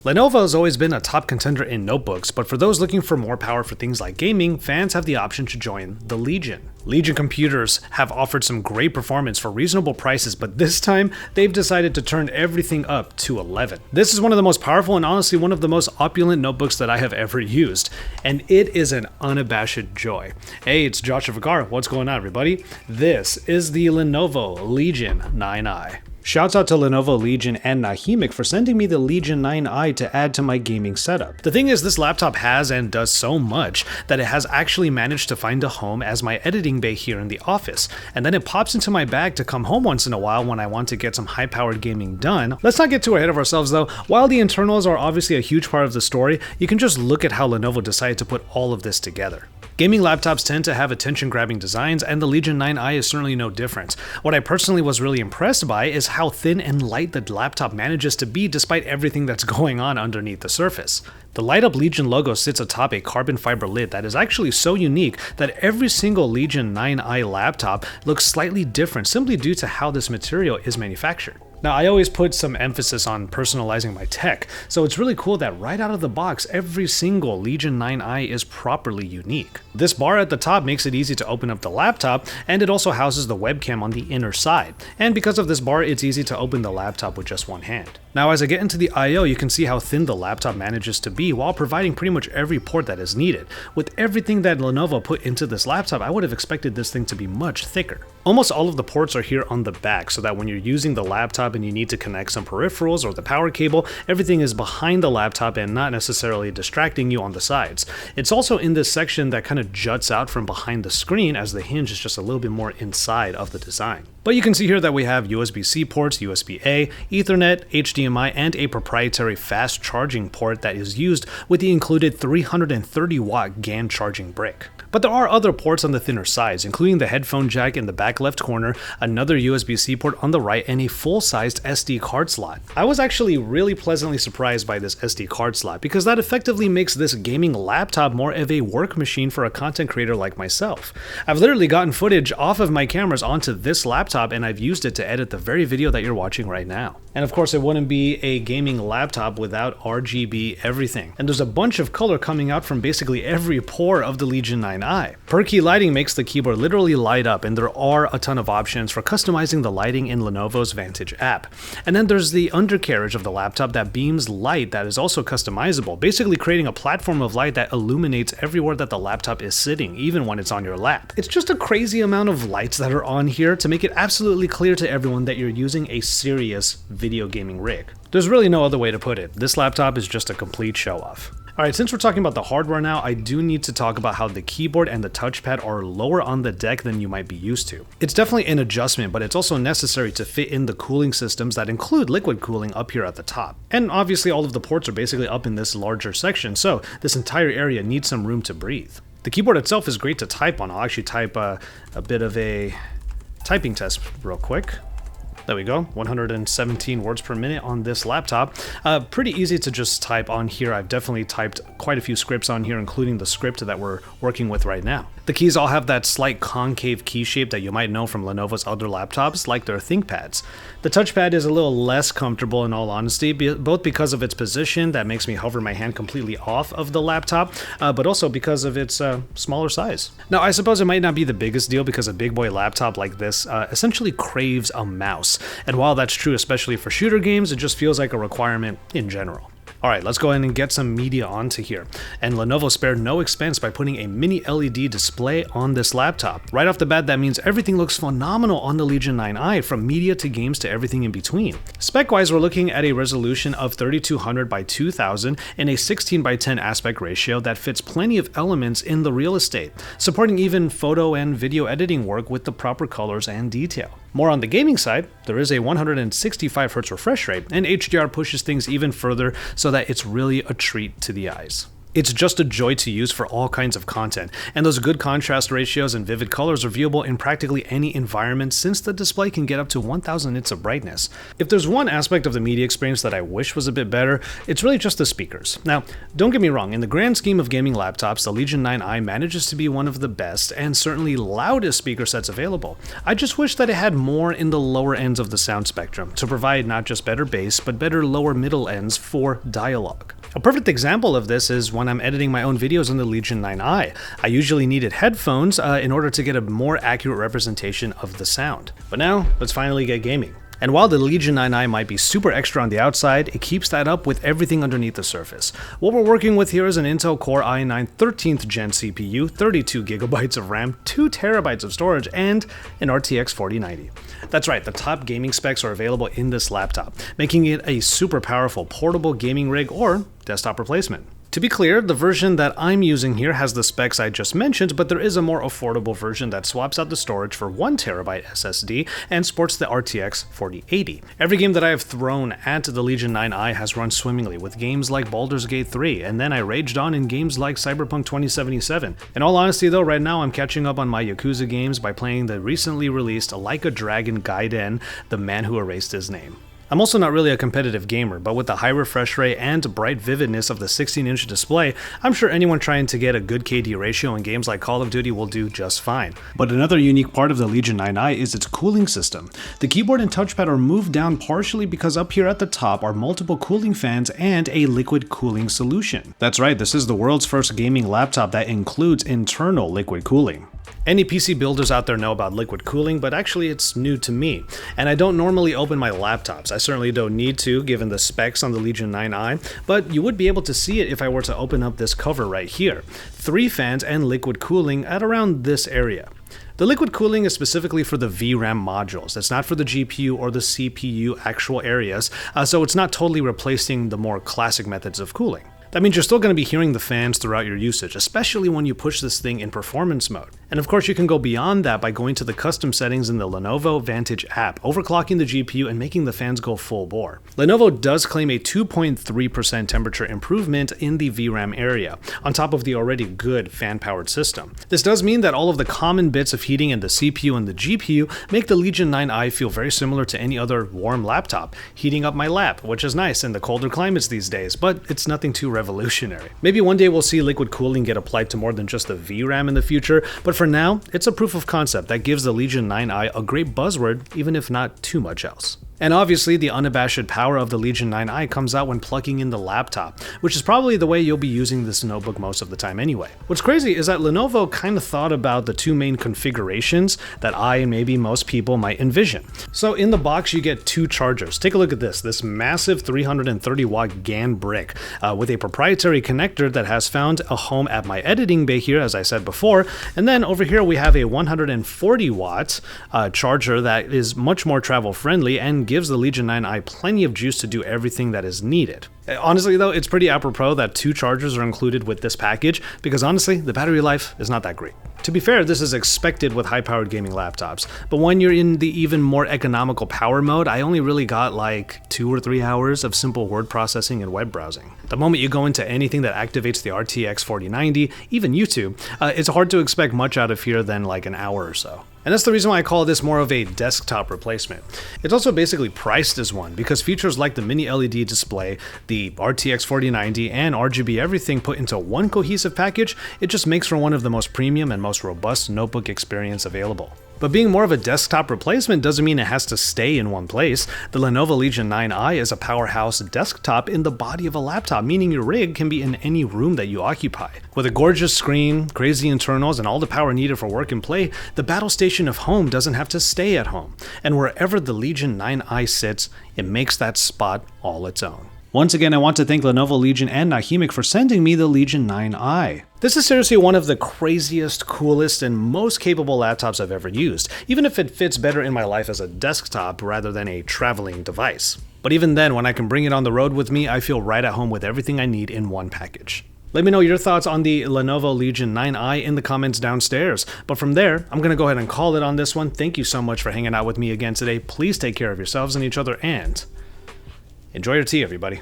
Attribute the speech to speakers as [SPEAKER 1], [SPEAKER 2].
[SPEAKER 1] Lenovo has always been a top contender in notebooks, but for those looking for more power for things like gaming, fans have the option to join the Legion. Legion computers have offered some great performance for reasonable prices, but this time they've decided to turn everything up to 11. This is one of the most powerful and honestly one of the most opulent notebooks that I have ever used, and it is an unabashed joy. Hey, it's Josh of Vergara. What's going on, everybody? This is the Lenovo Legion 9i. Shouts out to Lenovo Legion and Nahimic for sending me the Legion 9i to add to my gaming setup. The thing is, this laptop has and does so much that it has actually managed to find a home as my editing bay here in the office, and then it pops into my bag to come home once in a while when I want to get some high-powered gaming done. Let's not get too ahead of ourselves though. While the internals are obviously a huge part of the story, you can just look at how Lenovo decided to put all of this together. Gaming laptops tend to have attention-grabbing designs, and the Legion 9i is certainly no different. What I personally was really impressed by is how thin and light the laptop manages to be despite everything that's going on underneath the surface. The light-up Legion logo sits atop a carbon fiber lid that is actually so unique that every single Legion 9i laptop looks slightly different simply due to how this material is manufactured. Now, I always put some emphasis on personalizing my tech, so it's really cool that right out of the box, every single Legion 9i is properly unique. This bar at the top makes it easy to open up the laptop, and it also houses the webcam on the inner side. And because of this bar, it's easy to open the laptop with just one hand. Now, as I get into the I/O, you can see how thin the laptop manages to be while providing pretty much every port that is needed. With everything that Lenovo put into this laptop, I would have expected this thing to be much thicker. Almost all of the ports are here on the back, so that when you're using the laptop and you need to connect some peripherals or the power cable, everything is behind the laptop and not necessarily distracting you on the sides. It's also in this section that kind of juts out from behind the screen, as the hinge is just a little bit more inside of the design. But you can see here that we have USB-C ports, USB-A, Ethernet, HDMI, and a proprietary fast charging port that is used with the included 330 watt GAN charging brick. But there are other ports on the thinner sides, including the headphone jack in the back left corner, another USB-C port on the right, and a full-sized SD card slot. I was actually really pleasantly surprised by this SD card slot, because that effectively makes this gaming laptop more of a work machine for a content creator like myself. I've literally gotten footage off of my cameras onto this laptop, and I've used it to edit the very video that you're watching right now. And of course, it wouldn't be a gaming laptop without RGB everything. And there's a bunch of color coming out from basically every pore of the Legion 9i. Per-key lighting makes the keyboard literally light up, and there are a ton of options for customizing the lighting in Lenovo's Vantage app. And then there's the undercarriage of the laptop that beams light that is also customizable, basically creating a platform of light that illuminates everywhere that the laptop is sitting, even when it's on your lap. It's just a crazy amount of lights that are on here to make it absolutely clear to everyone that you're using a serious video gaming rig. There's really no other way to put it. This laptop is just a complete show-off. Alright, since we're talking about the hardware now, I do need to talk about how the keyboard and the touchpad are lower on the deck than you might be used to. It's definitely an adjustment, but it's also necessary to fit in the cooling systems that include liquid cooling up here at the top. And obviously all of the ports are basically up in this larger section, so this entire area needs some room to breathe. The keyboard itself is great to type on. I'll actually type a bit of a typing test real quick. There we go, 117 words per minute on this laptop. Pretty easy to just type on here. I've definitely typed quite a few scripts on here, including the script that we're working with right now. The keys all have that slight concave key shape that you might know from Lenovo's other laptops, like their ThinkPads. The touchpad is a little less comfortable in all honesty, both because of its position that makes me hover my hand completely off of the laptop, but also because of its smaller size. Now, I suppose it might not be the biggest deal because a big boy laptop like this essentially craves a mouse. And while that's true especially for shooter games, it just feels like a requirement in general. Alright, let's go ahead and get some media onto here. And Lenovo spared no expense by putting a mini LED display on this laptop. Right off the bat, that means everything looks phenomenal on the Legion 9i, from media to games to everything in between. Spec-wise, we're looking at a resolution of 3200 by 2000 and a 16 by 10 aspect ratio that fits plenty of elements in the real estate, supporting even photo and video editing work with the proper colors and detail. More on the gaming side, there is a 165Hz refresh rate, and HDR pushes things even further so that it's really a treat to the eyes. It's just a joy to use for all kinds of content, and those good contrast ratios and vivid colors are viewable in practically any environment since the display can get up to 1000 nits of brightness. If there's one aspect of the media experience that I wish was a bit better, it's really just the speakers. Now, don't get me wrong, in the grand scheme of gaming laptops, the Legion 9i manages to be one of the best and certainly loudest speaker sets available. I just wish that it had more in the lower ends of the sound spectrum to provide not just better bass, but better lower middle ends for dialogue. A perfect example of this is when I'm editing my own videos on the Legion 9i. I usually needed headphones in order to get a more accurate representation of the sound. But now, let's finally get gaming. And while the Legion 9i might be super extra on the outside, it keeps that up with everything underneath the surface. What we're working with here is an Intel Core i9 13th Gen CPU, 32GB of RAM, 2TB of storage, and an RTX 4090. That's right, the top gaming specs are available in this laptop, making it a super powerful portable gaming rig or desktop replacement. To be clear, the version that I'm using here has the specs I just mentioned, but there is a more affordable version that swaps out the storage for 1TB SSD and sports the RTX 4080. Every game that I have thrown at the Legion 9i has run swimmingly, with games like Baldur's Gate 3, and then I raged on in games like Cyberpunk 2077. In all honesty though, right now I'm catching up on my Yakuza games by playing the recently released Like a Dragon Gaiden, The Man Who Erased His Name. I'm also not really a competitive gamer, but with the high refresh rate and bright vividness of the 16-inch display, I'm sure anyone trying to get a good KD ratio in games like Call of Duty will do just fine. But another unique part of the Legion 9i is its cooling system. The keyboard and touchpad are moved down partially because up here at the top are multiple cooling fans and a liquid cooling solution. That's right, this is the world's first gaming laptop that includes internal liquid cooling. Any PC builders out there know about liquid cooling, but actually it's new to me. And I don't normally open my laptops. I certainly don't need to, given the specs on the Legion 9i, but you would be able to see it if I were to open up this cover right here. 3 fans and liquid cooling at around this area. The liquid cooling is specifically for the VRAM modules. It's not for the GPU or the CPU actual areas, so it's not totally replacing the more classic methods of cooling. That means you're still going to be hearing the fans throughout your usage, especially when you push this thing in performance mode. And of course you can go beyond that by going to the custom settings in the Lenovo Vantage app, overclocking the GPU and making the fans go full bore. Lenovo does claim a 2.3% temperature improvement in the VRAM area, on top of the already good fan-powered system. This does mean that all of the common bits of heating in the CPU and the GPU make the Legion 9i feel very similar to any other warm laptop, heating up my lap, which is nice in the colder climates these days, but it's nothing too revolutionary. Maybe one day we'll see liquid cooling get applied to more than just the VRAM in the future, but for now, it's a proof of concept that gives the Legion 9i a great buzzword, even if not too much else. And obviously, the unabashed power of the Legion 9i comes out when plugging in the laptop, which is probably the way you'll be using this notebook most of the time anyway. What's crazy is that Lenovo kind of thought about the 2 main configurations that I and maybe most people might envision. So in the box, you get 2 chargers. Take a look at this massive 330 watt GAN brick with a proprietary connector that has found a home at my editing bay here, as I said before. And then over here, we have a 140 watt charger that is much more travel friendly and gives the Legion 9i plenty of juice to do everything that is needed. Honestly though, it's pretty apropos that 2 chargers are included with this package, because honestly, the battery life is not that great. To be fair, this is expected with high-powered gaming laptops, but when you're in the even more economical power mode, I only really got like 2 or 3 hours of simple word processing and web browsing. The moment you go into anything that activates the RTX 4090, even YouTube, it's hard to expect much out of here than like an hour or so. And that's the reason why I call this more of a desktop replacement. It's also basically priced as one, because features like the mini LED display, the RTX 4090, and RGB everything put into one cohesive package, it just makes for one of the most premium and most robust notebook experience available. But being more of a desktop replacement doesn't mean it has to stay in one place. The Lenovo Legion 9i is a powerhouse desktop in the body of a laptop, meaning your rig can be in any room that you occupy. With a gorgeous screen, crazy internals, and all the power needed for work and play, the battlestation of home doesn't have to stay at home. And wherever the Legion 9i sits, it makes that spot all its own. Once again, I want to thank Lenovo Legion and Nahimic for sending me the Legion 9i. This is seriously one of the craziest, coolest, and most capable laptops I've ever used, even if it fits better in my life as a desktop rather than a traveling device. But even then, when I can bring it on the road with me, I feel right at home with everything I need in one package. Let me know your thoughts on the Lenovo Legion 9i in the comments downstairs. But from there, I'm going to go ahead and call it on this one. Thank you so much for hanging out with me again today. Please take care of yourselves and each other, and enjoy your tea, everybody.